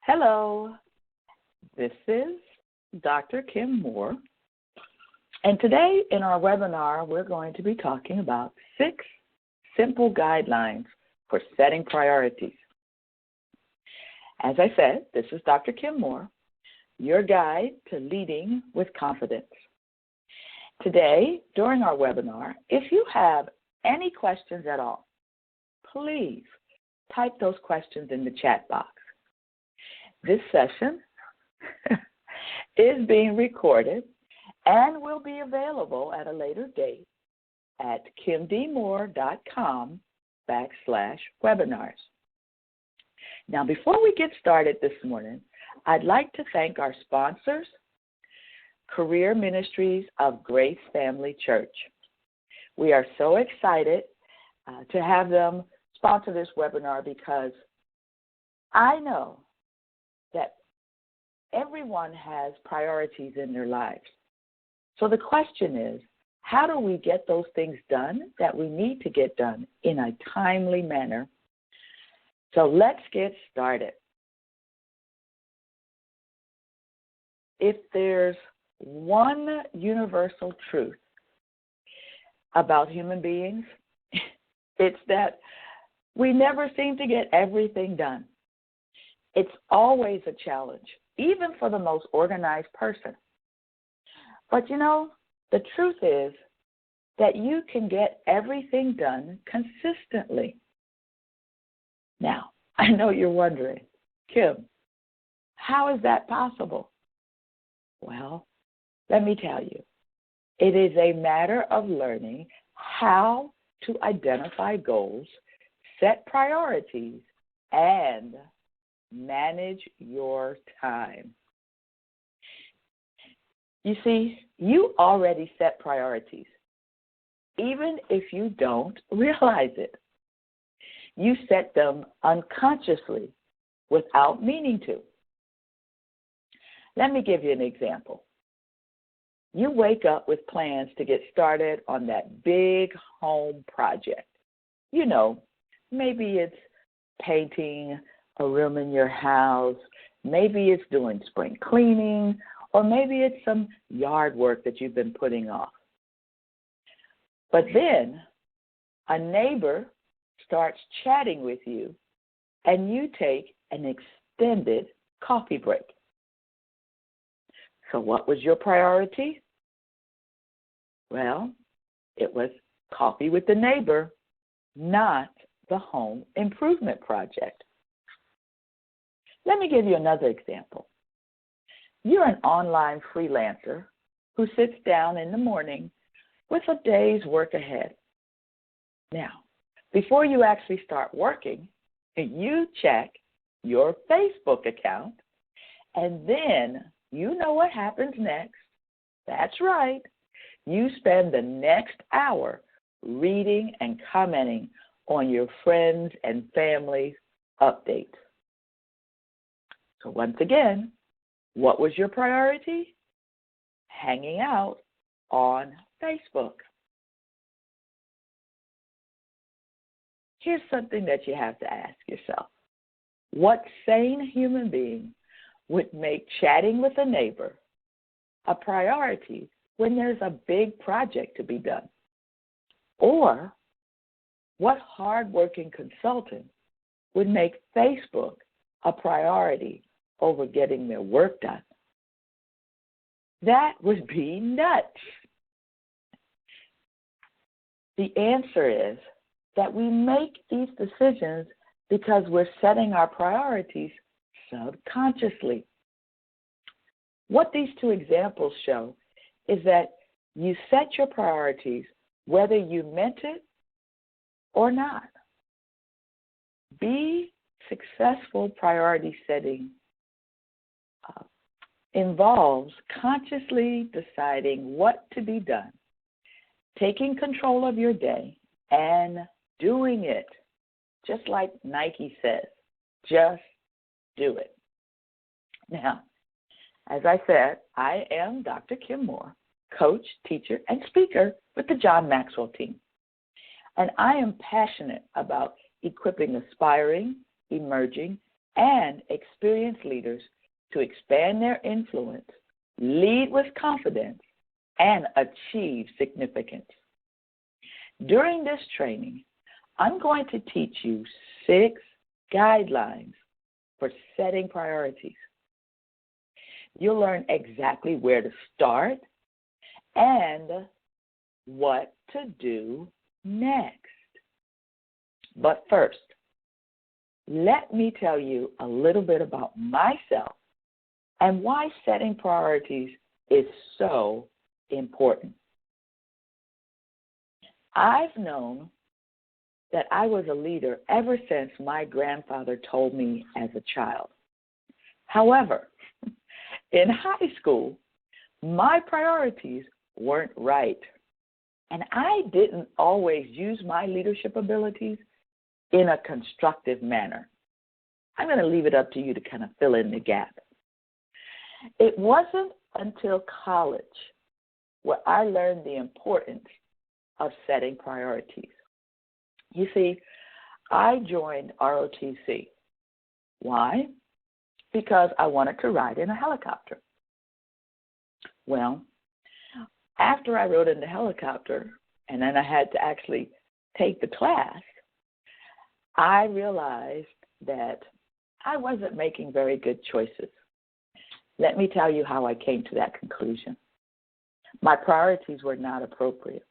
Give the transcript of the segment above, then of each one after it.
Hello, this is Dr. Kim Moore, and today in our webinar, we're going to be talking about 6 simple guidelines for setting priorities. As I said, this is Dr. Kim Moore, your guide to leading with confidence. Today, during our webinar, if you have any questions at all, please type those questions in the chat box. This session is being recorded and will be available at a later date at kimdmoore.com/webinars. Now, before we get started this morning, I'd like to thank our sponsors, Career Ministries of Grace Family Church. We are so excited to have them sponsor this webinar because I know that everyone has priorities in their lives. So the question is, how do we get those things done that we need to get done in a timely manner? So let's get started. If there's one universal truth about human beings, it's that we never seem to get everything done. It's always a challenge, even for the most organized person. But you know, the truth is that you can get everything done consistently. Now, I know you're wondering, Kim, how is that possible? Well, let me tell you, it is a matter of learning how to identify goals, set priorities, and manage your time. You see, you already set priorities, even if you don't realize it. You set them unconsciously without meaning to. Let me give you an example. You wake up with plans to get started on that big home project. You know, maybe it's painting a room in your house, maybe it's doing spring cleaning, or maybe it's some yard work that you've been putting off. But then a neighbor starts chatting with you, and you take an extended coffee break. So what was your priority? Well, it was coffee with the neighbor, not the home improvement project. Let me give you another example. You're an online freelancer who sits down in the morning with a day's work ahead. Now, before you actually start working, you check your Facebook account, and then you know what happens next. That's right. You spend the next hour reading and commenting on your friends and family's updates. So once again, what was your priority? Hanging out on Facebook. Here's something that you have to ask yourself. What sane human being would make chatting with a neighbor a priority when there's a big project to be done? Or what hardworking consultant would make Facebook a priority over getting their work done? That would be nuts. The answer is that we make these decisions because we're setting our priorities subconsciously. What these 2 examples show is that you set your priorities whether you meant it or not. Be successful priority setting involves consciously deciding what to be done, taking control of your day, and doing it. Just like Nike says, just do it. Now, as I said, I am Dr. Kim Moore, coach, teacher, and speaker with the John Maxwell team. And I am passionate about equipping aspiring, emerging, and experienced leaders to expand their influence, lead with confidence, and achieve significance. During this training, I'm going to teach you 6 guidelines for setting priorities. You'll learn exactly where to start and what to do next. But first, let me tell you a little bit about myself and why setting priorities is so important. I've known that I was a leader ever since my grandfather told me as a child. However, in high school, my priorities weren't right, and I didn't always use my leadership abilities in a constructive manner. I'm going to leave it up to you to kind of fill in the gap. It wasn't until college where I learned the importance of setting priorities. You see, I joined ROTC. Why? Because I wanted to ride in a helicopter. Well, after I rode in the helicopter, and then I had to actually take the class, I realized that I wasn't making very good choices. Let me tell you how I came to that conclusion. My priorities were not appropriate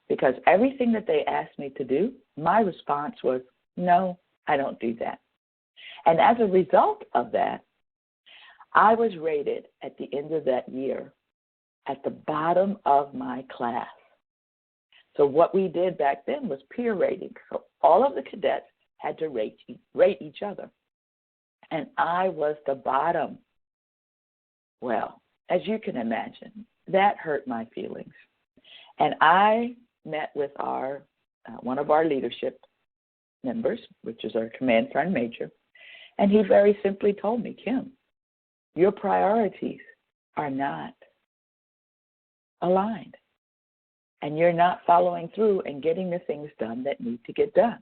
because everything that they asked me to do, my response was, no, I don't do that. And as a result of that, I was rated at the end of that year at the bottom of my class. So what we did back then was peer rating. So all of the cadets had to rate each other. And I was the bottom. Well, as you can imagine, that hurt my feelings. And I met with one of our leadership members, which is our command sergeant major, and he very simply told me, Kim, your priorities are not aligned, and you're not following through and getting the things done that need to get done.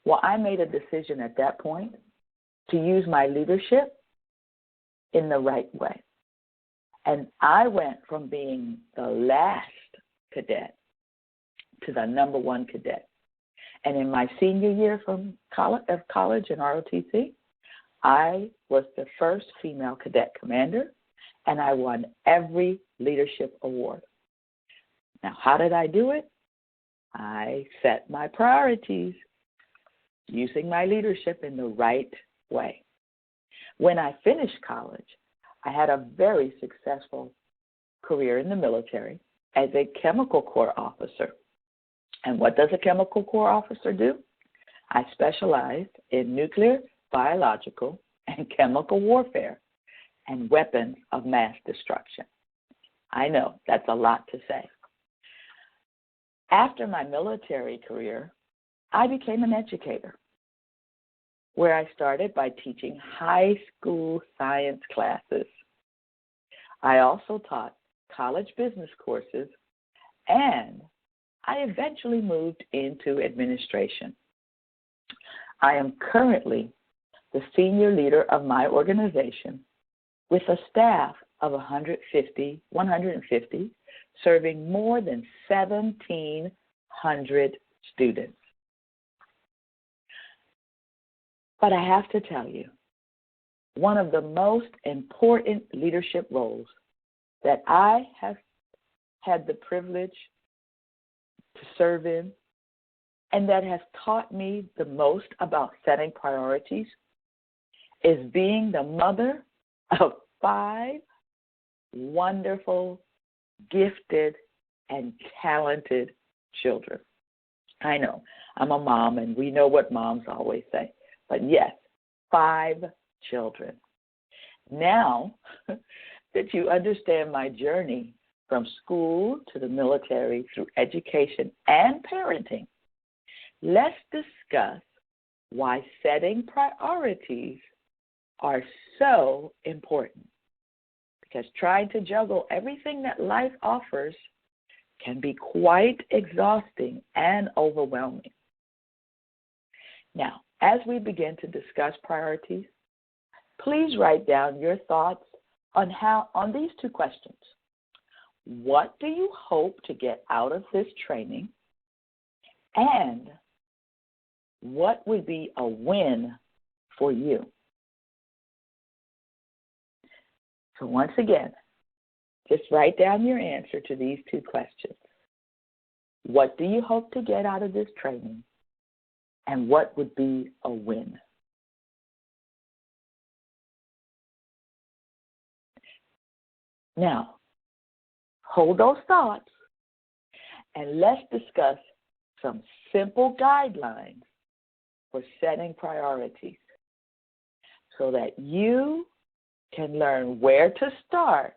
Well, I made a decision at that point to use my leadership in the right way. And I went from being the last cadet to the number 1 cadet. And in my senior year of college in ROTC, I was the first female cadet commander, and I won every leadership award. Now, how did I do it? I set my priorities using my leadership in the right way. When I finished college, I had a very successful career in the military as a chemical corps officer. And what does a chemical corps officer do? I specialized in nuclear, biological, and chemical warfare and weapons of mass destruction. I know that's a lot to say. After my military career, I became an educator, where I started by teaching high school science classes. I also taught college business courses, and I eventually moved into administration. I am currently the senior leader of my organization with a staff of 150, serving more than 1,700 students. But I have to tell you, one of the most important leadership roles that I have had the privilege to serve in, and that has taught me the most about setting priorities, is being the mother of 5 wonderful, gifted, and talented children. I know, I'm a mom, and we know what moms always say. But yes, 5 children. Now that you understand my journey from school to the military through education and parenting, let's discuss why setting priorities are so important. Because trying to juggle everything that life offers can be quite exhausting and overwhelming. Now, as we begin to discuss priorities, please write down your thoughts on these two questions. What do you hope to get out of this training? And what would be a win for you? So once again, just write down your answer to these two questions. What do you hope to get out of this training? And what would be a win? Now, hold those thoughts and let's discuss some simple guidelines for setting priorities so that you can learn where to start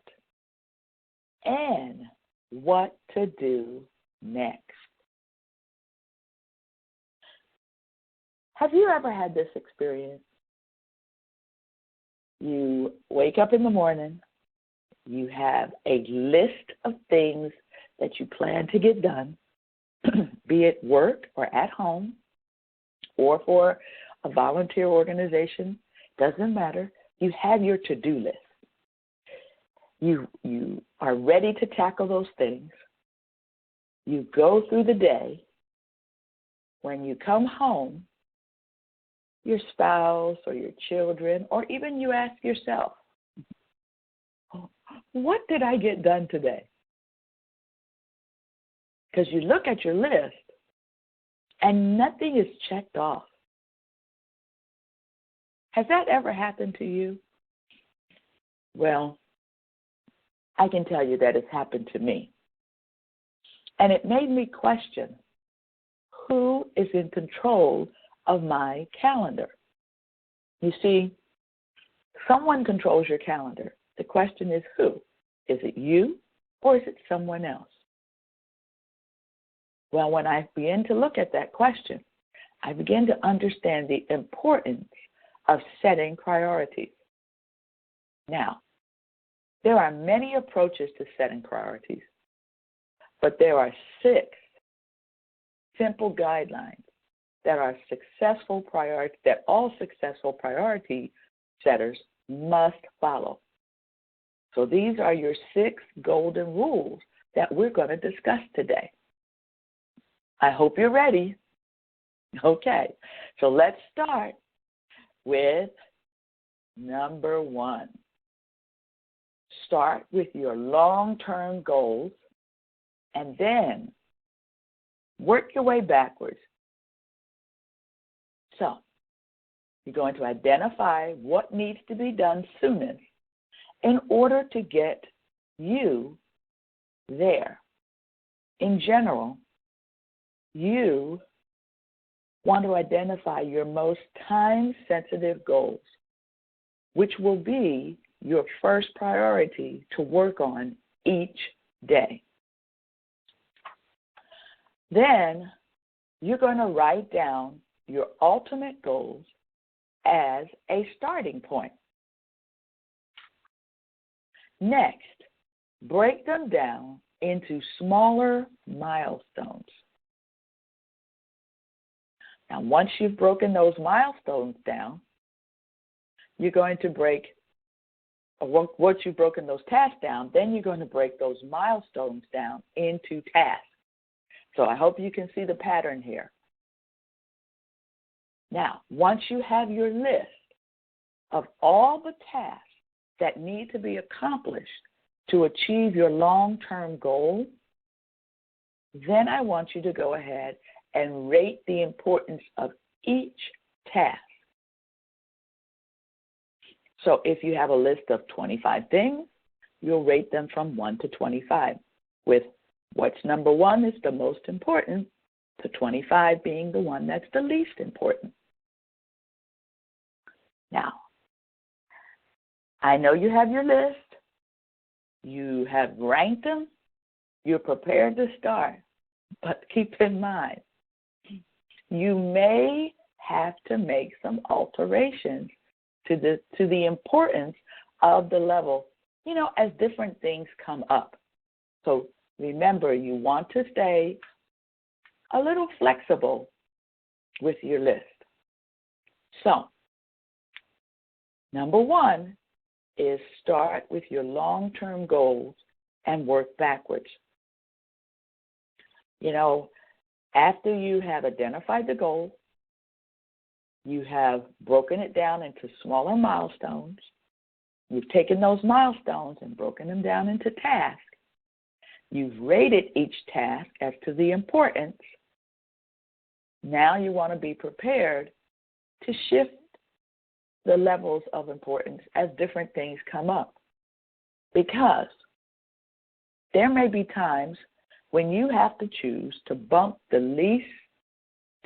and what to do next. Have you ever had this experience? You wake up in the morning, you have a list of things that you plan to get done, be it work or at home or for a volunteer organization, doesn't matter. You have your to-do list. You are ready to tackle those things. You go through the day. When you come home, your spouse or your children, or even you ask yourself, what did I get done today? Because you look at your list and nothing is checked off. Has that ever happened to you? Well, I can tell you that it's happened to me. And it made me question, who is in control of my calendar? You see, someone controls your calendar. The question is who? Is it you or is it someone else? Well, when I began to look at that question, I began to understand the importance of setting priorities. Now, there are many approaches to setting priorities, but there are 6 simple guidelines that all successful priority setters must follow. So these are your 6 golden rules that we're going to discuss today. I hope you're ready. Okay, so let's start with number 1. Start with your long-term goals and then work your way backwards. So, you're going to identify what needs to be done soonest in order to get you there. In general, you want to identify your most time-sensitive goals, which will be your first priority to work on each day. Then you're going to write down your ultimate goals as a starting point. Next, break them down into smaller milestones. Now, once you've broken those milestones down, you're going to once you've broken those tasks down, then you're going to break those milestones down into tasks. So I hope you can see the pattern here. Now, once you have your list of all the tasks that need to be accomplished to achieve your long-term goal, then I want you to go ahead and rate the importance of each task. So if you have a list of 25 things, you'll rate them from 1 to 25, with what's number 1 is the most important, to 25 being the one that's the least important. Now, I know you have your list, you have ranked them, you're prepared to start, but keep in mind, you may have to make some alterations to the importance of the level, as different things come up. So remember, you want to stay a little flexible with your list. So Number one is start with your long-term goals and work backwards. You know, after you have identified the goal, you have broken it down into smaller milestones. You've taken those milestones and broken them down into tasks. You've rated each task as to the importance. Now you want to be prepared to shift the levels of importance as different things come up. Because there may be times when you have to choose to bump the least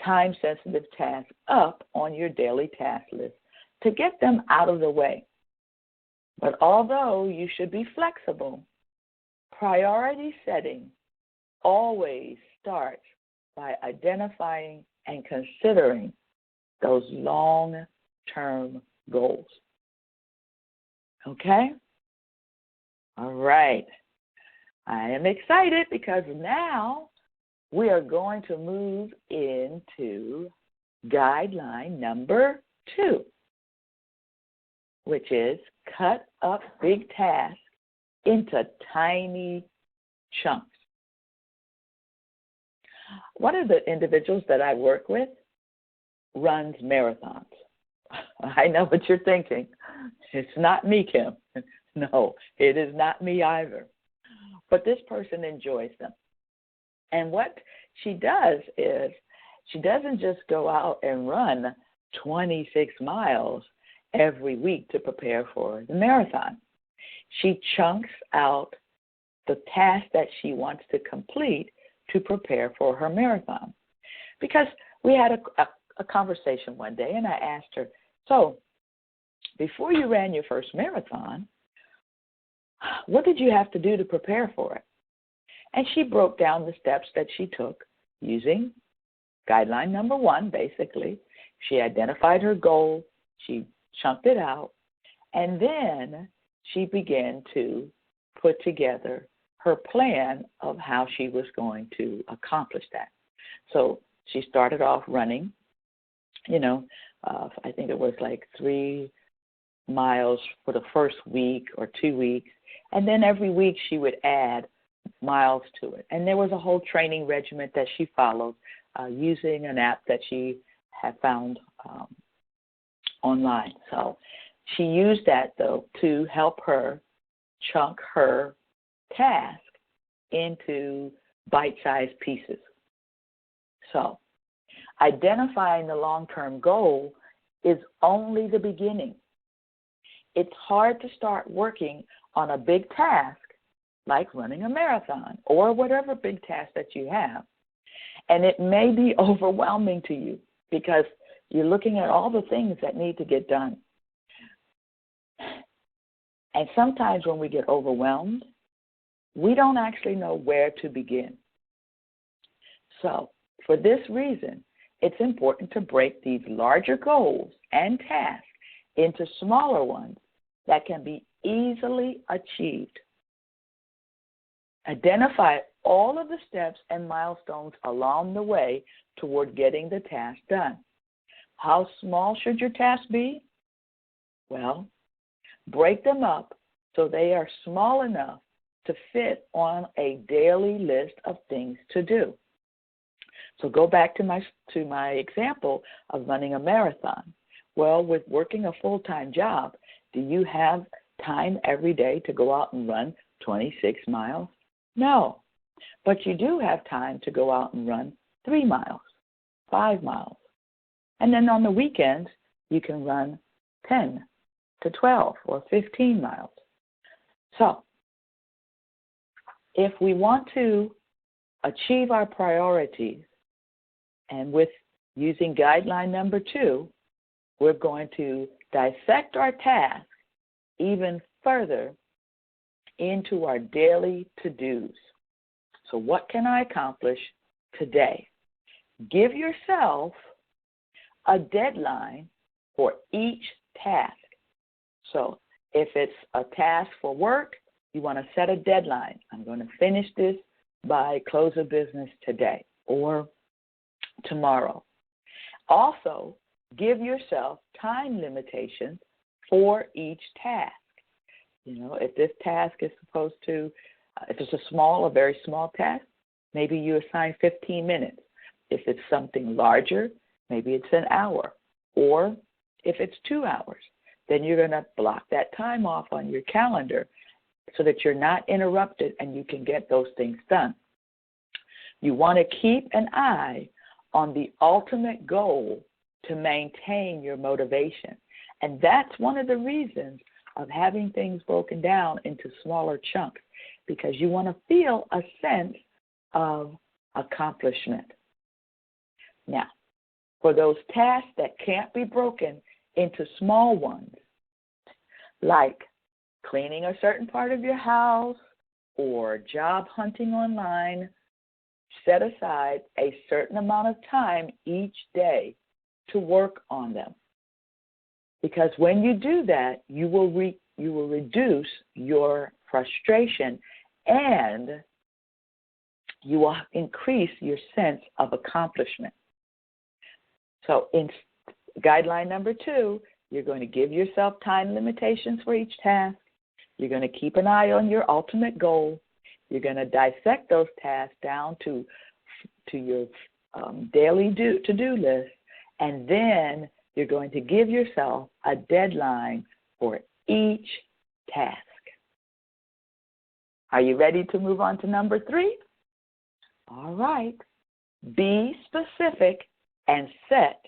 time-sensitive tasks up on your daily task list to get them out of the way. But although you should be flexible, priority setting always starts by identifying and considering those long-term goals. Okay? All right. I am excited because now we are going to move into guideline number 2, which is cut up big tasks into tiny chunks. One of the individuals that I work with runs marathons. I know what you're thinking. It's not me, Kim. No, it is not me either. But this person enjoys them. And what she does is she doesn't just go out and run 26 miles every week to prepare for the marathon. She chunks out the task that she wants to complete to prepare for her marathon. Because we had a conversation one day, and I asked her, so before you ran your first marathon, what did you have to do to prepare for it? And she broke down the steps that she took using guideline number 1, basically. She identified her goal, she chunked it out, and then she began to put together her plan of how she was going to accomplish that. So she started off running, I think it was like 3 miles for the first week or 2 weeks, and then every week she would add miles to it. And there was a whole training regimen that she followed using an app that she had found online. So she used that, though, to help her chunk her task into bite-sized pieces. So identifying the long-term goal is only the beginning. It's hard to start working on a big task like running a marathon or whatever big task that you have. And it may be overwhelming to you because you're looking at all the things that need to get done. And sometimes when we get overwhelmed, we don't actually know where to begin. So for this reason, it's important to break these larger goals and tasks into smaller ones that can be easily achieved. Identify all of the steps and milestones along the way toward getting the task done. How small should your tasks be? Well, break them up so they are small enough to fit on a daily list of things to do. So go back to my example of running a marathon. Well, with working a full-time job, do you have time every day to go out and run 26 miles? No. But you do have time to go out and run 3 miles, 5 miles. And then on the weekends, you can run 10 to 12 or 15 miles. So if we want to achieve our priorities, and with using guideline number 2, we're going to dissect our task even further into our daily to-dos. So what can I accomplish today? Give yourself a deadline for each task. So if it's a task for work, you want to set a deadline. I'm going to finish this by close of business today or tomorrow. Also, give yourself time limitations for each task. You know, if this task is supposed to, if it's a very small task, maybe you assign 15 minutes. If it's something larger, maybe it's an hour. Or if it's 2 hours, then you're going to block that time off on your calendar so that you're not interrupted and you can get those things done. You want to keep an eye on the ultimate goal to maintain your motivation. And that's one of the reasons of having things broken down into smaller chunks, because you want to feel a sense of accomplishment. Now, for those tasks that can't be broken into small ones, like cleaning a certain part of your house or job hunting online, set aside a certain amount of time each day to work on them. Because when you do that, you will reduce your frustration and you will increase your sense of accomplishment. So in guideline number 2, you're going to give yourself time limitations for each task. You're going to keep an eye on your ultimate goal. You're going to dissect those tasks down to your daily to-do list, and then you're going to give yourself a deadline for each task. Are you ready to move on to number 3? All right. Be specific and set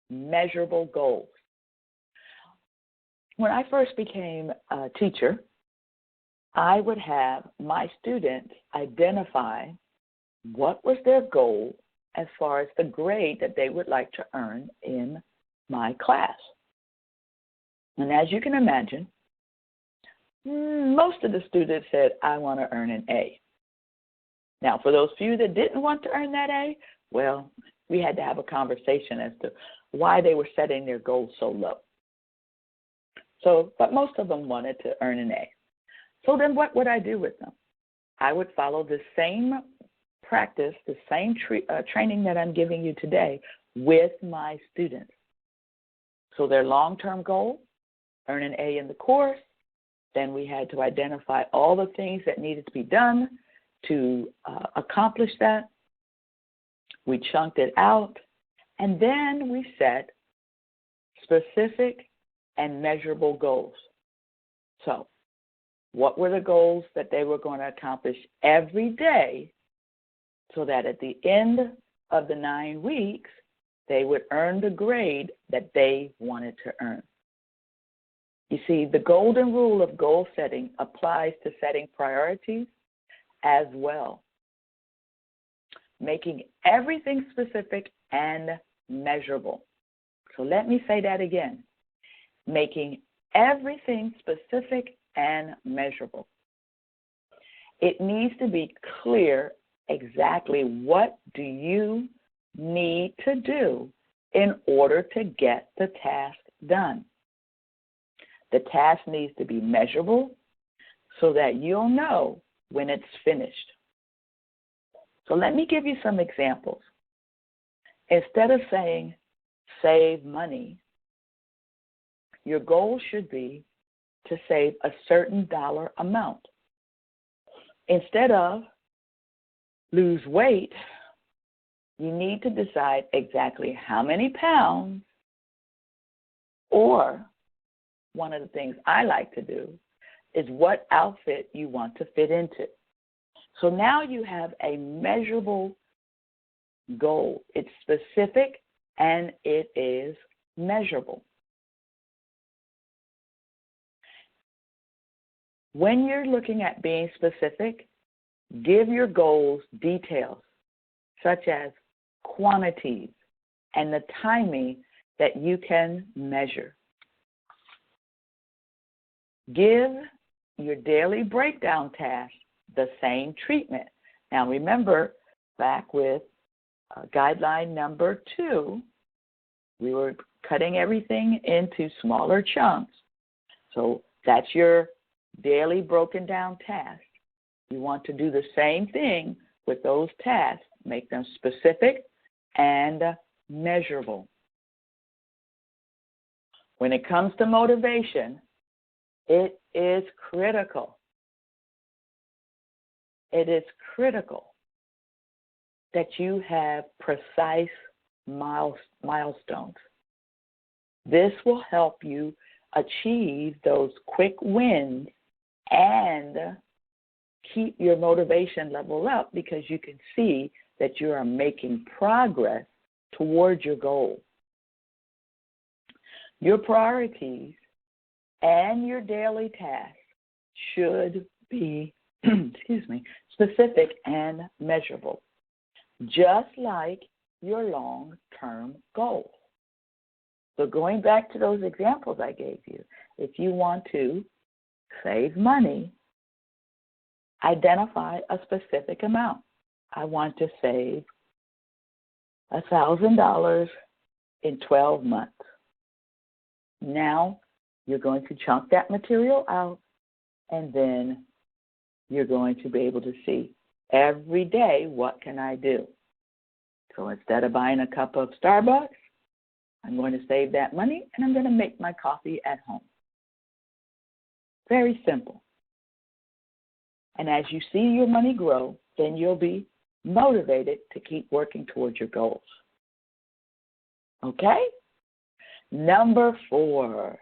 measurable goals. When I first became a teacher, I would have my students identify what was their goal as far as the grade that they would like to earn in my class. And as you can imagine, most of the students said, I want to earn an A. Now, for those few that didn't want to earn that A, well, we had to have a conversation as to why they were setting their goals so low. But most of them wanted to earn an A. So then what would I do with them? I would follow the same practice, the same training that I'm giving you today with my students. So their long-term goal, earn an A in the course. Then we had to identify all the things that needed to be done to accomplish that. We chunked it out, and then we set specific and measurable goals. So what were the goals that they were going to accomplish every day so that at the end of the 9 weeks, they would earn the grade that they wanted to earn? You see, the golden rule of goal setting applies to setting priorities as well, making everything specific and measurable. So let me say that again. Making everything specific and measurable. It needs to be clear exactly what do you need to do in order to get the task done. The task needs to be measurable so that you'll know when it's finished. So let me give you some examples. Instead of saying, save money, your goal should be to save a certain dollar amount. Instead of lose weight, you need to decide exactly how many pounds, or one of the things I like to do is what outfit you want to fit into. So now you have a measurable goal. It's specific and it is measurable. When you're looking at being specific, give your goals details such as quantities and the timing that you can measure. Give your daily breakdown tasks the same treatment. Now remember, back with guideline number 2, we were cutting everything into smaller chunks. So that's your daily broken down task. You want to do the same thing with those tasks. Make them specific and measurable. when it comes to motivation, it is critical. It is critical that you have precise milestones. This will help you achieve those quick wins and keep your motivation level up because you can see that you are making progress towards your goal. Your priorities and your daily tasks should be specific and measurable, just like your long-term goals. So going back to those examples I gave you, if you want to save money, identify a specific amount. I want to save $1,000 in 12 months. Now you're going to chunk that material out, and then you're going to be able to see every day, what can I do? So instead of buying a cup of Starbucks, I'm going to save that money, and I'm going to make my coffee at home. Very simple. And as you see your money grow, then you'll be motivated to keep working towards your goals. Okay? Number 4,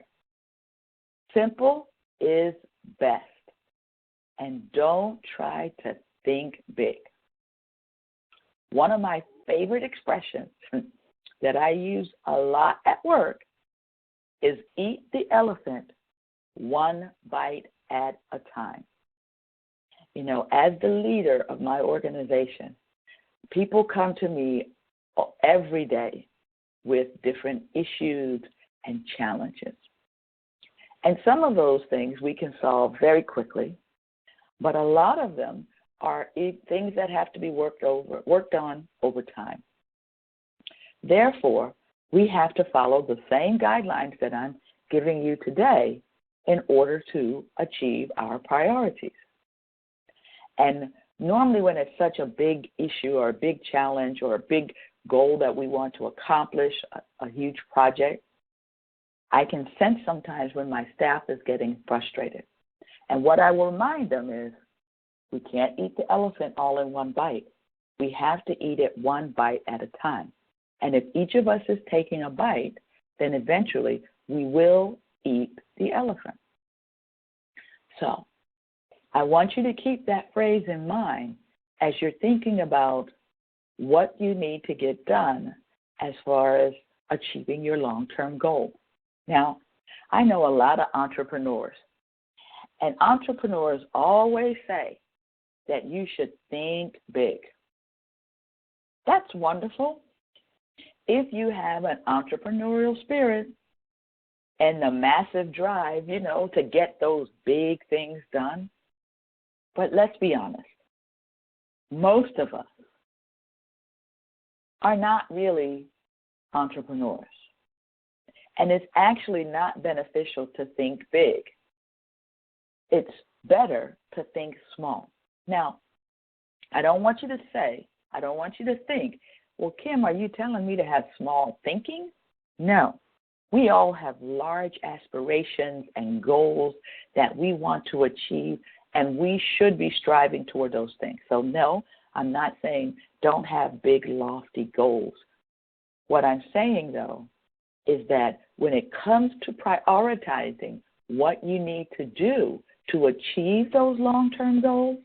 simple is best. And don't try to think big. One of my favorite expressions that I use a lot at work is eat the elephant one bite at a time. You know, as the leader of my organization, people come to me every day with different issues and challenges. And some of those things we can solve very quickly, but a lot of them are things that have to be worked on over time. Therefore, we have to follow the same guidelines that I'm giving you today in order to achieve our priorities. And normally when it's such a big issue or a big challenge or a big goal that we want to accomplish, a huge project, I can sense sometimes when my staff is getting frustrated. And what I will remind them is, we can't eat the elephant all in one bite. We have to eat it one bite at a time. And if each of us is taking a bite, then eventually we will eat the elephant. So I want you to keep that phrase in mind as you're thinking about what you need to get done as far as achieving your long-term goal. Now, I know a lot of entrepreneurs, and entrepreneurs always say that you should think big. That's wonderful if you have an entrepreneurial spirit and the massive drive, to get those big things done. But let's be honest, most of us are not really entrepreneurs. And it's actually not beneficial to think big. It's better to think small. Now, I don't want you to think, well, Kim, are you telling me to have small thinking? No. We all have large aspirations and goals that we want to achieve, and we should be striving toward those things. So no, I'm not saying don't have big, lofty goals. What I'm saying, though, is that when it comes to prioritizing what you need to do to achieve those long-term goals,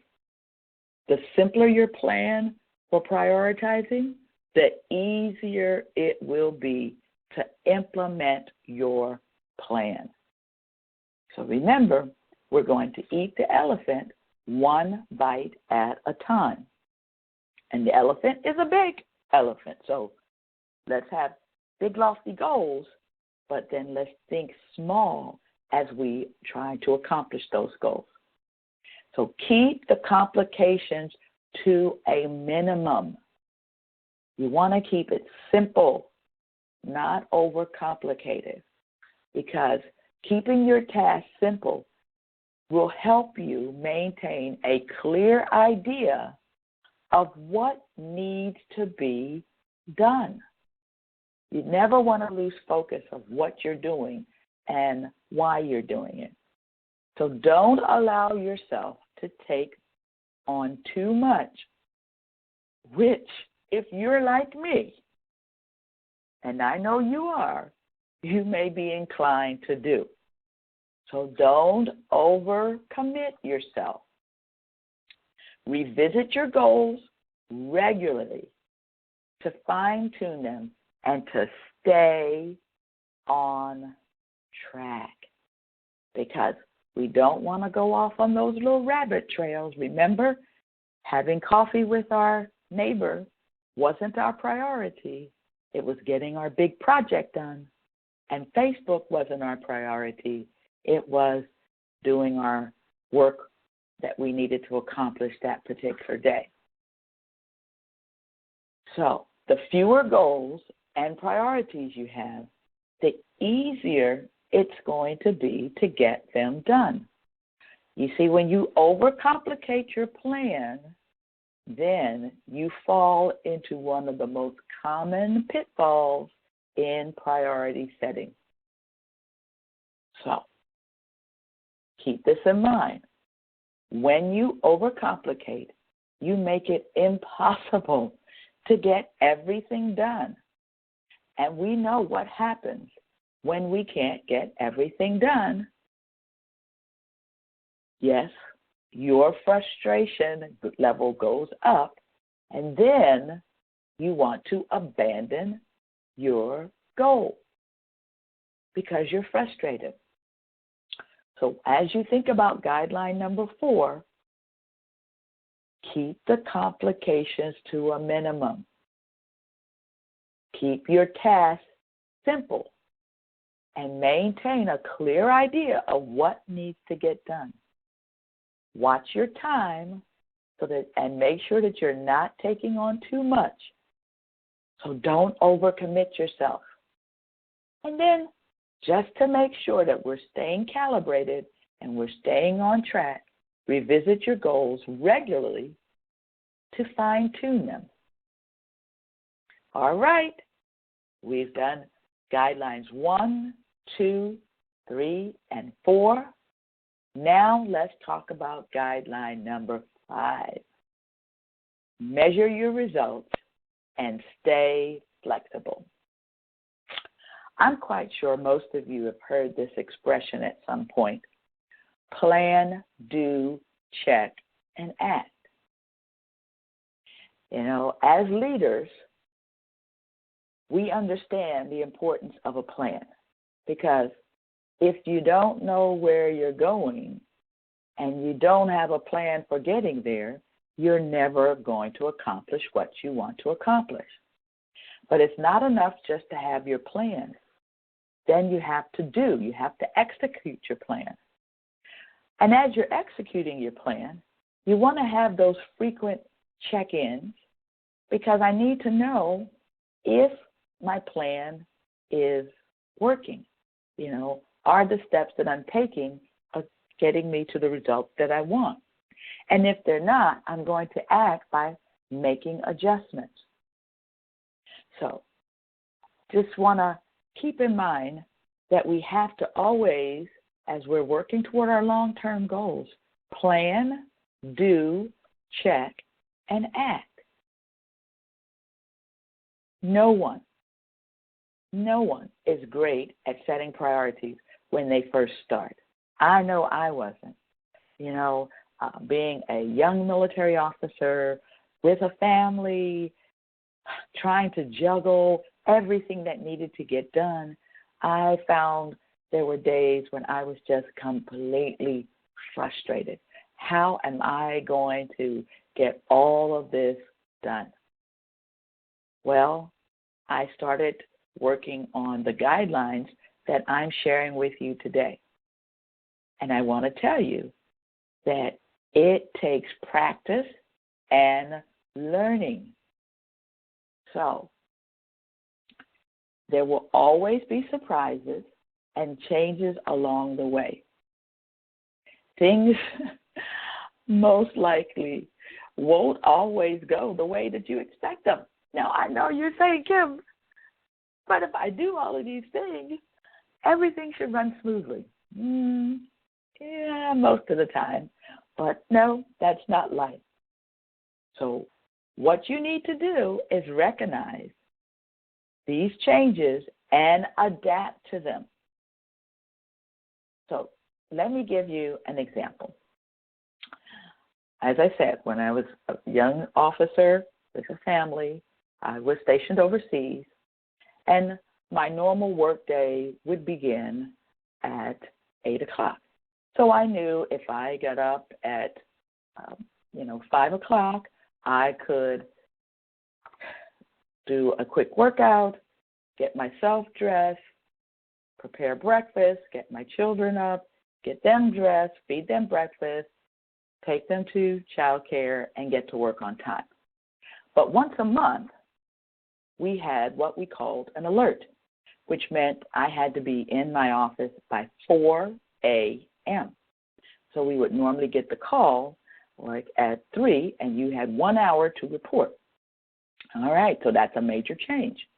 the simpler your plan for prioritizing, the easier it will be to implement your plan. So remember, we're going to eat the elephant one bite at a time. And the elephant is a big elephant. So let's have big, lofty goals, but then let's think small as we try to accomplish those goals. So keep the complications to a minimum. You want to keep it simple, not overcomplicated, because keeping your tasks simple will help you maintain a clear idea of what needs to be done. You never want to lose focus of what you're doing and why you're doing it. So don't allow yourself to take on too much, which, if you're like me, and I know you are, you may be inclined to do. So don't overcommit yourself. Revisit your goals regularly to fine-tune them and to stay on track, because we don't want to go off on those little rabbit trails. Remember, having coffee with our neighbor wasn't our priority. It was getting our big project done. And Facebook wasn't our priority. It was doing our work that we needed to accomplish that particular day. So the fewer goals and priorities you have, the easier it's going to be to get them done. You see, when you overcomplicate your plan, then you fall into one of the most common pitfalls in priority setting. So keep this in mind. When you overcomplicate, you make it impossible to get everything done. And we know what happens when we can't get everything done. Yes, your frustration level goes up, and then you want to abandon your goal because you're frustrated. So as you think about guideline number 4, keep the complications to a minimum. Keep your tasks simple and maintain a clear idea of what needs to get done. Watch your time and make sure that you're not taking on too much. So don't overcommit yourself. And then, just to make sure that we're staying calibrated and we're staying on track, revisit your goals regularly to fine-tune them. All right, we've done guidelines 1, 2, 3, and 4. Now let's talk about guideline number 5. Measure your results and stay flexible. I'm quite sure most of you have heard this expression at some point. Plan, do, check, and act. You know, as leaders, we understand the importance of a plan, because if you don't know where you're going and you don't have a plan for getting there, you're never going to accomplish what you want to accomplish. But it's not enough just to have your plan. Then you have to execute your plan. And as you're executing your plan, you want to have those frequent check-ins, because I need to know if my plan is working. You know, are the steps that I'm taking getting me to the results that I want? And if they're not, I'm going to act by making adjustments. So just want to keep in mind that we have to always, as we're working toward our long-term goals, plan, do, check, and act. No one is great at setting priorities when they first start. I know I wasn't. You know, being a young military officer with a family, trying to juggle everything that needed to get done, I found there were days when I was just completely frustrated. How am I going to get all of this done? Well, I started working on the guidelines that I'm sharing with you today. And I want to tell you that it takes practice and learning. So there will always be surprises and changes along the way. Things most likely won't always go the way that you expect them. Now, I know you're saying, Kim, but if I do all of these things everything should run smoothly. Yeah, most of the time. But no, that's not life. So what you need to do is recognize these changes and adapt to them. So let me give you an example. As I said, when I was a young officer with a family, I was stationed overseas, and my normal work day would begin at 8 o'clock. So I knew if I got up at, 5 o'clock, I could do a quick workout, get myself dressed, prepare breakfast, get my children up, get them dressed, feed them breakfast, take them to childcare, and get to work on time. But once a month, we had what we called an alert, which meant I had to be in my office by 4 a.m. So we would normally get the call like at 3, and you had 1 hour to report. All right, so that's a major change.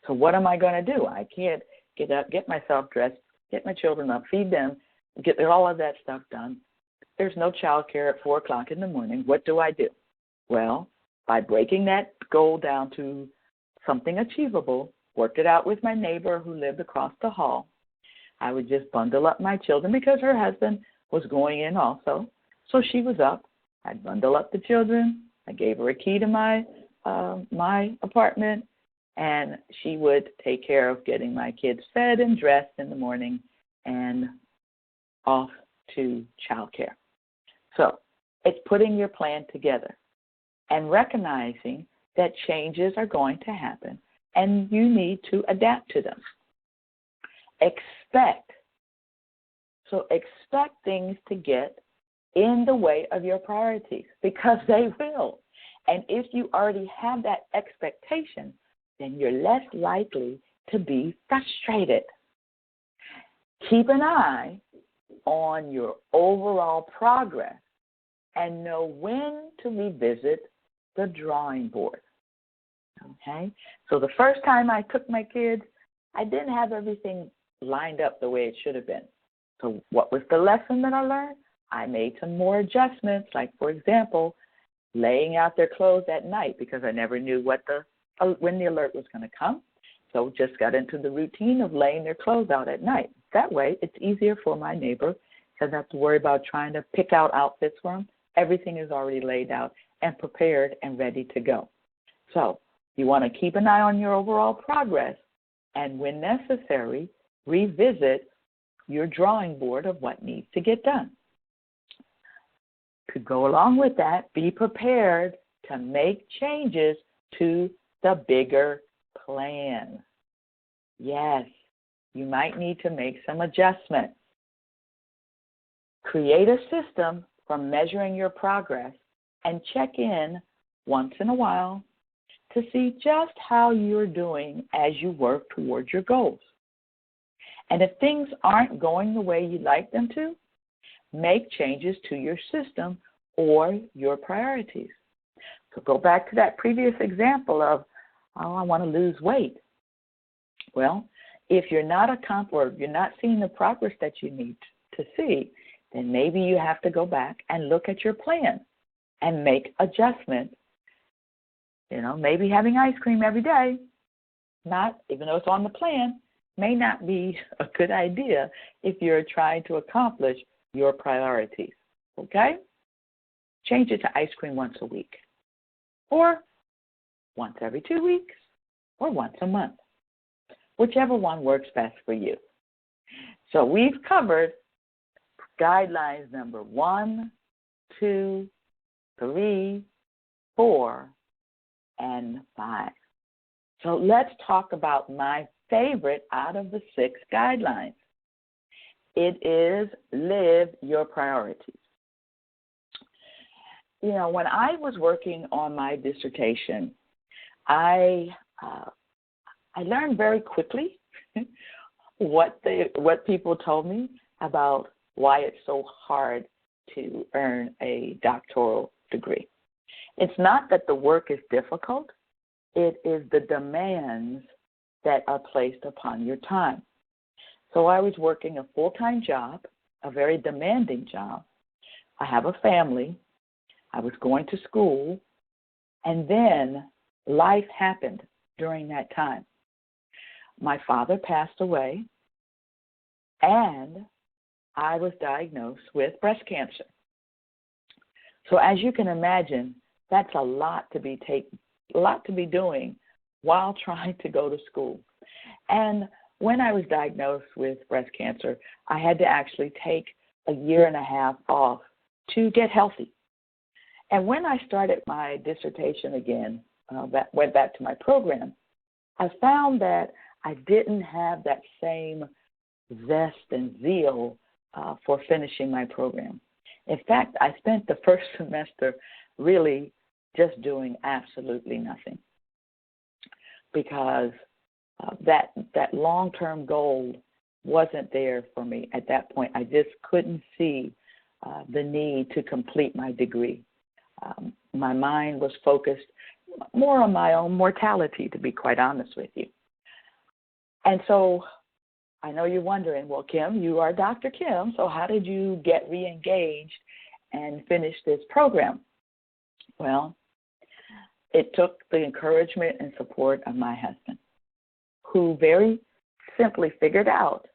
So what am I going to do? I can't get up, get myself dressed, get my children up, feed them, get all of that stuff done. There's no child care at 4 o'clock in the morning. What do? Well, by breaking that goal down to something achievable, worked it out with my neighbor who lived across the hall. I would just bundle up my children because her husband was going in also. So she was up. I'd bundle up the children. I gave her a key to my apartment, and she would take care of getting my kids fed and dressed in the morning and off to childcare. So it's putting your plan together and recognizing that changes are going to happen and you need to adapt to them. Expect things to get in the way of your priorities, because they will. And if you already have that expectation, then you're less likely to be frustrated. Keep an eye on your overall progress and know when to revisit the drawing board. Okay? So the first time I took my kids, I didn't have everything lined up the way it should have been. So what was the lesson that I learned? I made some more adjustments, like, for example, laying out their clothes at night, because I never knew when the alert was going to come. So just got into the routine of laying their clothes out at night. That way, it's easier for my neighbor. Doesn't have to worry about trying to pick out outfits for them. Everything is already laid out and prepared and ready to go. So you want to keep an eye on your overall progress, and when necessary, revisit your drawing board of what needs to get done. To go along with that, be prepared to make changes to the bigger plan. Yes, you might need to make some adjustments. Create a system for measuring your progress and check in once in a while to see just how you're doing as you work towards your goals. And if things aren't going the way you'd like them to, make changes to your system or your priorities. So go back to that previous example of, I want to lose weight. Well, if you're not you're not seeing the progress that you need to see, then maybe you have to go back and look at your plan and make adjustments. Maybe having ice cream every day, even though it's on the plan, may not be a good idea if you're trying to accomplish your priorities. Okay? Change it to ice cream once a week, or once every 2 weeks, or once a month, whichever one works best for you. So we've covered guidelines number 1, 2, 3, 4, and 5. So let's talk about my favorite out of the 6 guidelines. It is live your priorities. When I was working on my dissertation, I learned very quickly what people told me about why it's so hard to earn a doctoral degree. It's not that the work is difficult, it is the demands that are placed upon your time. So I was working a full-time job, a very demanding job. I have a family. I was going to school. And then life happened during that time. My father passed away, and I was diagnosed with breast cancer. So as you can imagine, that's a lot to be doing while trying to go to school. And when I was diagnosed with breast cancer, I had to actually take a year and a half off to get healthy. And when I started my dissertation again, went back to my program, I found that I didn't have that same zest and zeal for finishing my program. In fact, I spent the first semester really just doing absolutely nothing, because that long-term goal wasn't there for me at that point. I just couldn't see the need to complete my degree. My mind was focused more on my own mortality, to be quite honest with you. And so I know you're wondering, well, Kim, you are Dr. Kim, so how did you get re-engaged and finish this program? Well, it took the encouragement and support of my husband, who very simply figured out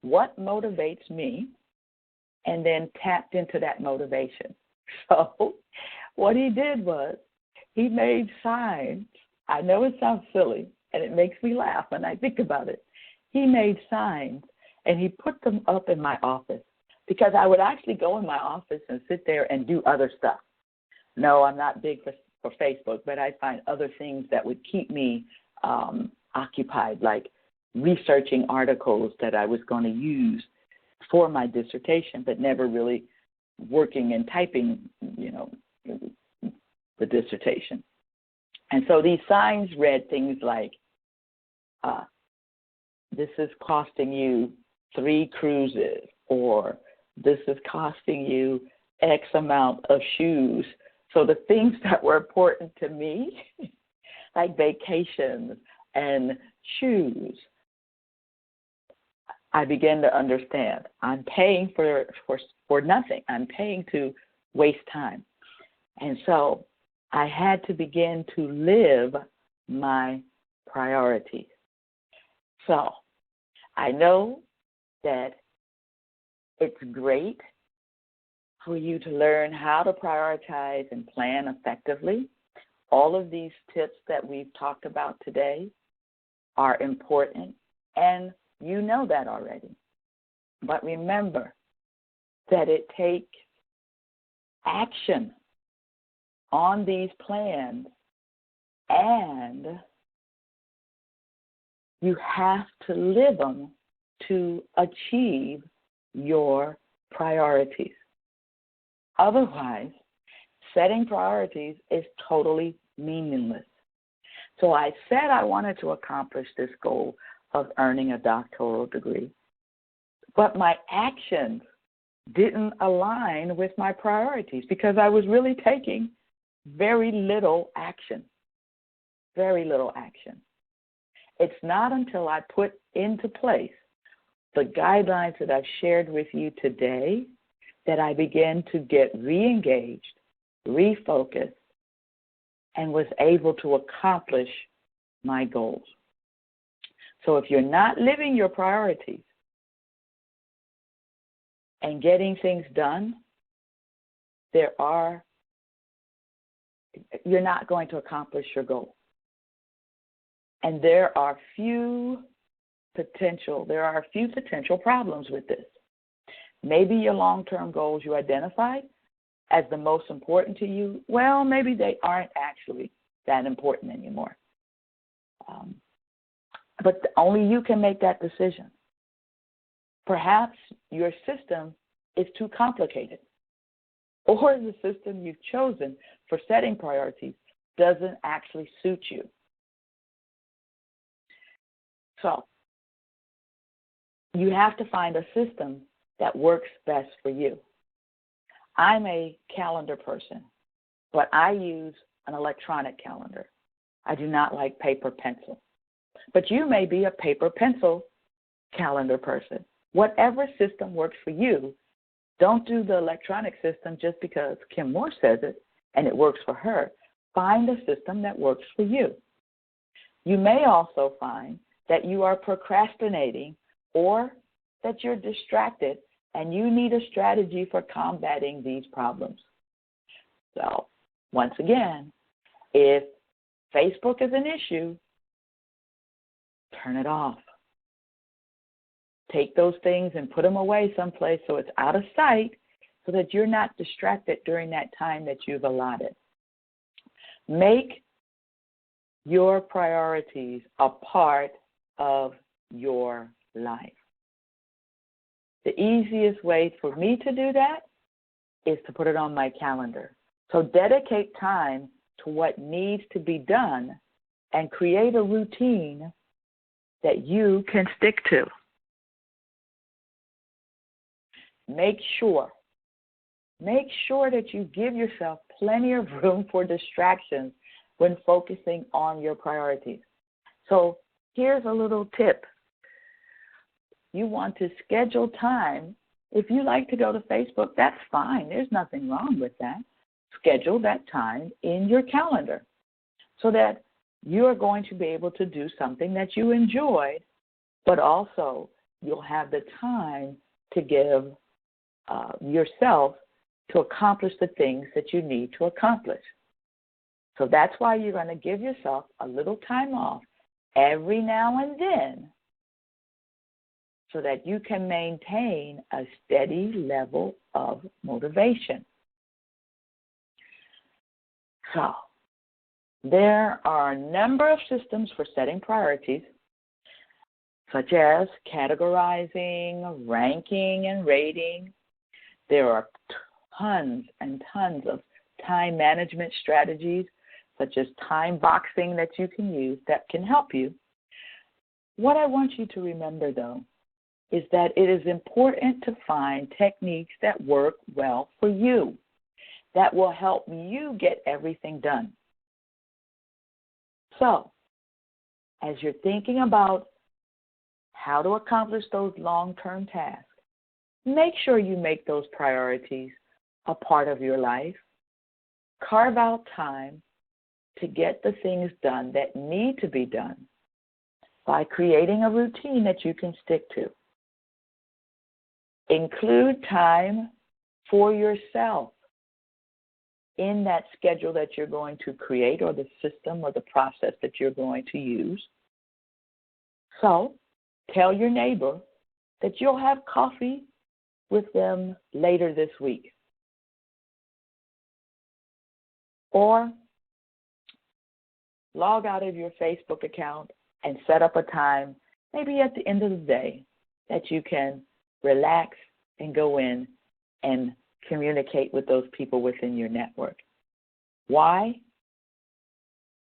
what motivates me and then tapped into that motivation. So what he did was he made signs. I know it sounds silly, and it makes me laugh when I think about it. He made signs, and he put them up in my office, because I would actually go in my office and sit there and do other stuff. No, I'm not big for Facebook, but I find other things that would keep me occupied, like researching articles that I was going to use for my dissertation, but never really working and typing, the dissertation. And so these signs read things like, this is costing you 3 cruises, or this is costing you X amount of shoes. So the things that were important to me, like vacations and shoes, I began to understand. I'm paying for nothing. I'm paying to waste time. And so I had to begin to live my priorities. So I know that it's great for you to learn how to prioritize and plan effectively. All of these tips that we've talked about today are important, and you know that already. But remember that it takes action on these plans, and you have to live them to achieve your priorities. Otherwise, setting priorities is totally meaningless. So I said I wanted to accomplish this goal of earning a doctoral degree, but my actions didn't align with my priorities, because I was really taking very little action. Very little action. It's not until I put into place the guidelines that I've shared with you today that I began to get re-engaged, refocused, and was able to accomplish my goals. So if you're not living your priorities and getting things done, you're not going to accomplish your goal. And there are a few potential problems with this. Maybe your long-term goals you identified as the most important to you, well, maybe they aren't actually that important anymore. But only you can make that decision. Perhaps your system is too complicated, or the system you've chosen for setting priorities doesn't actually suit you. So you have to find a system that works best for you. I'm a calendar person, but I use an electronic calendar. I do not like paper pencil. But you may be a paper pencil calendar person. Whatever system works for you, don't do the electronic system just because Kim Moore says it and it works for her. Find a system that works for you. You may also find that you are procrastinating or that you're distracted and you need a strategy for combating these problems. So, once again, if Facebook is an issue, turn it off. Take those things and put them away someplace so it's out of sight so that you're not distracted during that time that you've allotted. Make your priorities a part of your life. The easiest way for me to do that is to put it on my calendar. So dedicate time to what needs to be done and create a routine that you can stick to. Make sure that you give yourself plenty of room for distractions when focusing on your priorities. So here's a little tip. You want to schedule time. If you like to go to Facebook, that's fine. There's nothing wrong with that. Schedule that time in your calendar so that you are going to be able to do something that you enjoyed, but also you'll have the time to give yourself to accomplish the things that you need to accomplish. So that's why you're going to give yourself a little time off every now and then so that you can maintain a steady level of motivation. So there are a number of systems for setting priorities, such as categorizing, ranking, and rating. There are tons and tons of time management strategies, such as time boxing, that you can use that can help you. What I want you to remember, though, is that it is important to find techniques that work well for you, that will help you get everything done. So, as you're thinking about how to accomplish those long-term tasks, make sure you make those priorities a part of your life. Carve out time to get the things done that need to be done by creating a routine that you can stick to. Include time for yourself in that schedule that you're going to create, or the system or the process that you're going to use. So tell your neighbor that you'll have coffee with them later this week. Or log out of your Facebook account and set up a time, maybe at the end of the day, that you can relax and go in and communicate with those people within your network. Why?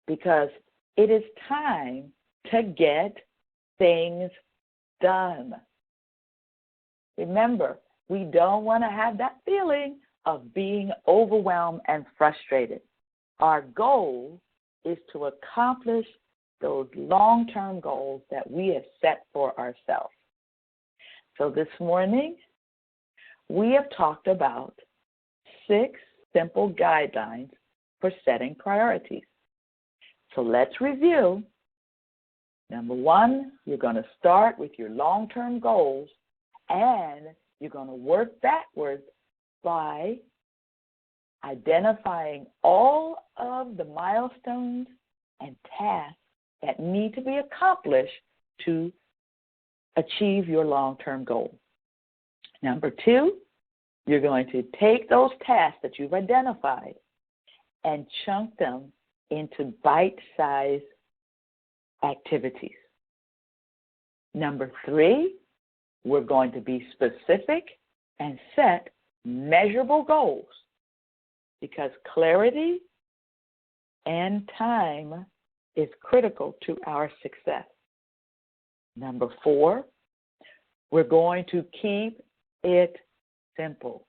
Because it is time to get things done. Remember, we don't want to have that feeling of being overwhelmed and frustrated. Our goal is to accomplish those long-term goals that we have set for ourselves. So this morning, we have talked about 6 simple guidelines for setting priorities. So let's review. Number 1, you're going to start with your long-term goals, and you're going to work backwards by identifying all of the milestones and tasks that need to be accomplished to achieve your long-term goal. Number 2, you're going to take those tasks that you've identified and chunk them into bite-sized activities. Number 3, we're going to be specific and set measurable goals, because clarity and time is critical to our success. Number 4, we're going to keep it simple.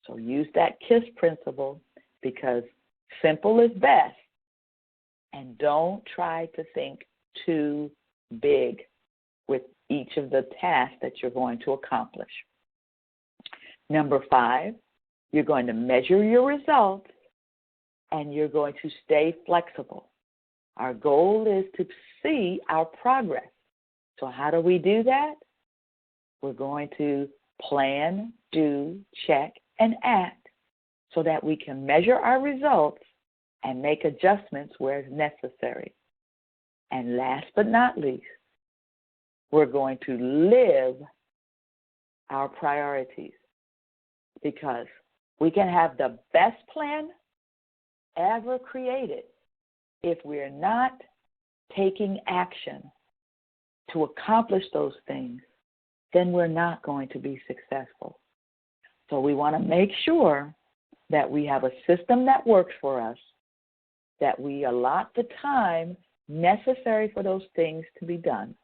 So use that KISS principle, because simple is best, and don't try to think too big. with each of the tasks that you're going to accomplish. Number 5, you're going to measure your results and you're going to stay flexible. Our goal is to see our progress. So how do we do that? We're going to plan, do, check, and act so that we can measure our results and make adjustments where it's necessary. And last but not least, we're going to live our priorities, because we can have the best plan ever created. If we're not taking action to accomplish those things, then we're not going to be successful. So we want to make sure that we have a system that works for us, that we allot the time necessary for those things to be done,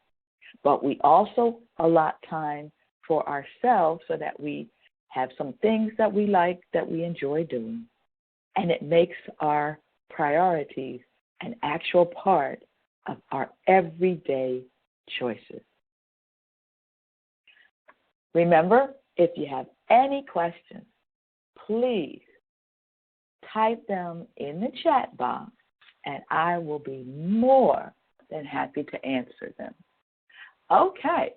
but we also allot time for ourselves so that we have some things that we like, that we enjoy doing, and it makes our priorities an actual part of our everyday choices. Remember, if you have any questions, please type them in the chat box, and I will be more than happy to answer them. Okay,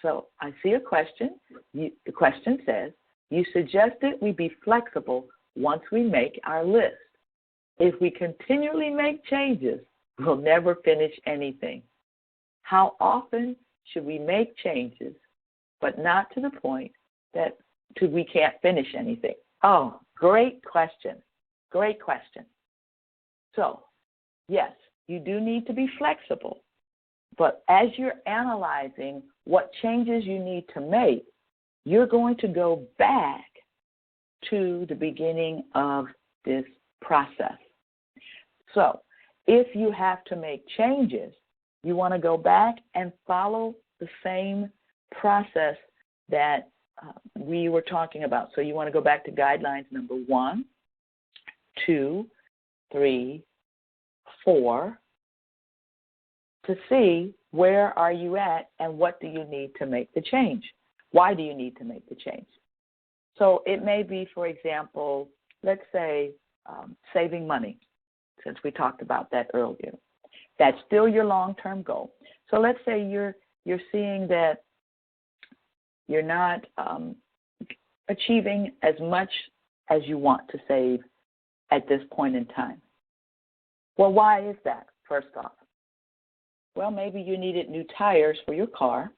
so I see a question. The question says, you suggested we be flexible once we make our list. If we continually make changes, we'll never finish anything. How often should we make changes, but not to the point that we can't finish anything? Oh, great question. Great question. So, yes, you do need to be flexible, but as you're analyzing what changes you need to make, you're going to go back to the beginning of this process. So, if you have to make changes, you want to go back and follow the same process that we were talking about. So you want to go back to guidelines number 1, 2, 3, 4, to see where are you at and what do you need to make the change. Why do you need to make the change? So it may be, for example, let's say saving money, since we talked about that earlier. That's still your long-term goal. So let's say you're seeing that you're not achieving as much as you want to save at this point in time. Well, why is that, first off? Well, maybe you needed new tires for your car,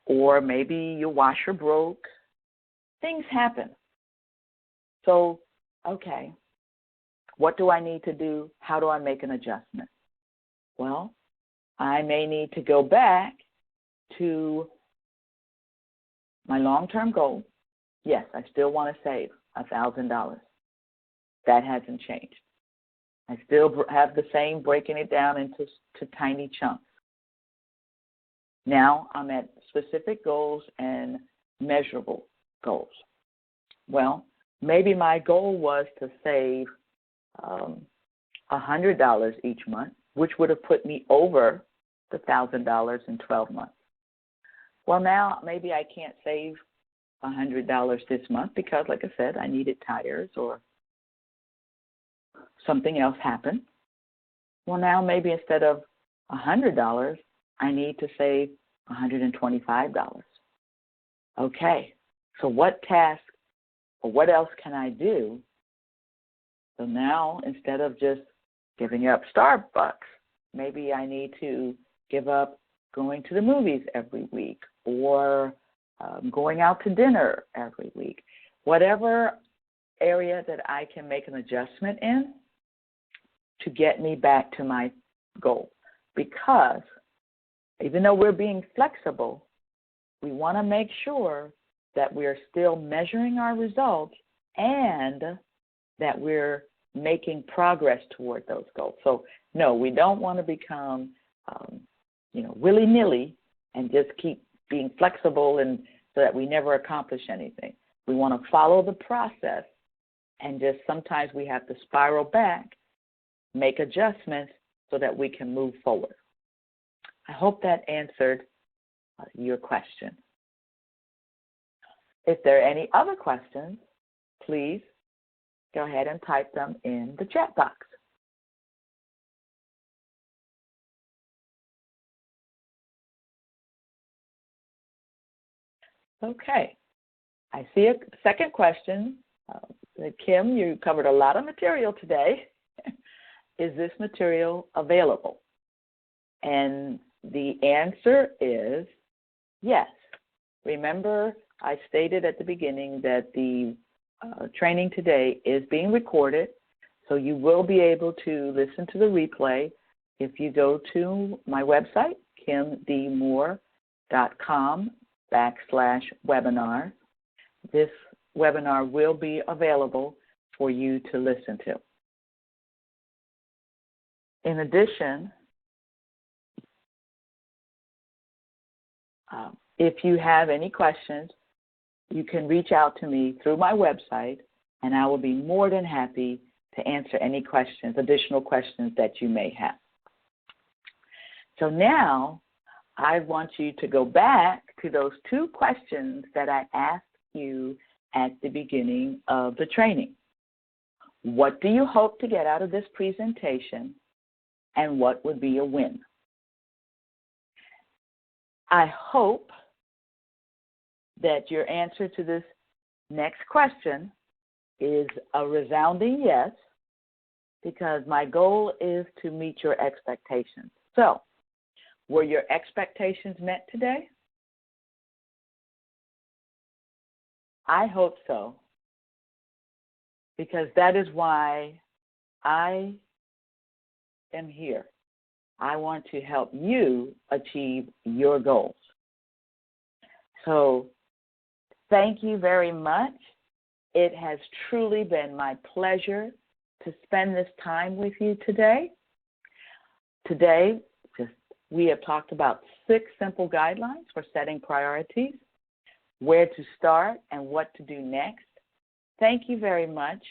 or maybe your washer broke. Things happen. So, okay, what do I need to do? How do I make an adjustment? Well, I may need to go back to my long-term goal. Yes, I still want to save $1,000. That hasn't changed. I still have the same breaking it down into tiny chunks. Now I'm at specific goals and measurable goals. Well, maybe my goal was to save $100 each month, which would have put me over the $1,000 in 12 months. Well, now maybe I can't save $100 this month because, like I said, I needed tires or something else happened. Well, now maybe instead of $100, I need to save $125. Okay, so what task or what else can I do? So now, instead of just giving up Starbucks, maybe I need to give up going to the movies every week or going out to dinner every week. Whatever area that I can make an adjustment in to get me back to my goal. Because even though we're being flexible, we want to make sure that we're still measuring our results and that we're making progress toward those goals. So, no, we don't want to become, willy-nilly and just keep being flexible and so that we never accomplish anything. We want to follow the process, and just sometimes we have to spiral back, make adjustments so that we can move forward. I hope that answered your question. If there are any other questions, please go ahead and type them in the chat box. Okay, I see a second question. Kim, you covered a lot of material today. Is this material available? And the answer is yes. Remember, I stated at the beginning that the training today is being recorded, so you will be able to listen to the replay if you go to my website, kimdmoore.com/webinar. This webinar will be available for you to listen to. In addition, if you have any questions, you can reach out to me through my website, and I will be more than happy to answer any questions, additional questions that you may have. So now I want you to go back to those two questions that I asked you at the beginning of the training. What do you hope to get out of this presentation, and what would be a win? I hope that your answer to this next question is a resounding yes, because my goal is to meet your expectations. So, were your expectations met today? I hope so, because that is why I am here. I want to help you achieve your goals. So, thank you very much. It has truly been my pleasure to spend this time with you today. Today, we have talked about 6 simple guidelines for setting priorities, where to start, and what to do next. Thank you very much.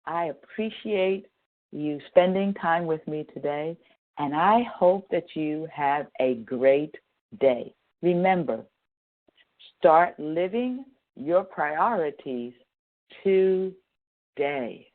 I appreciate you spending time with me today, and I hope that you have a great day. Remember, start living your priorities today.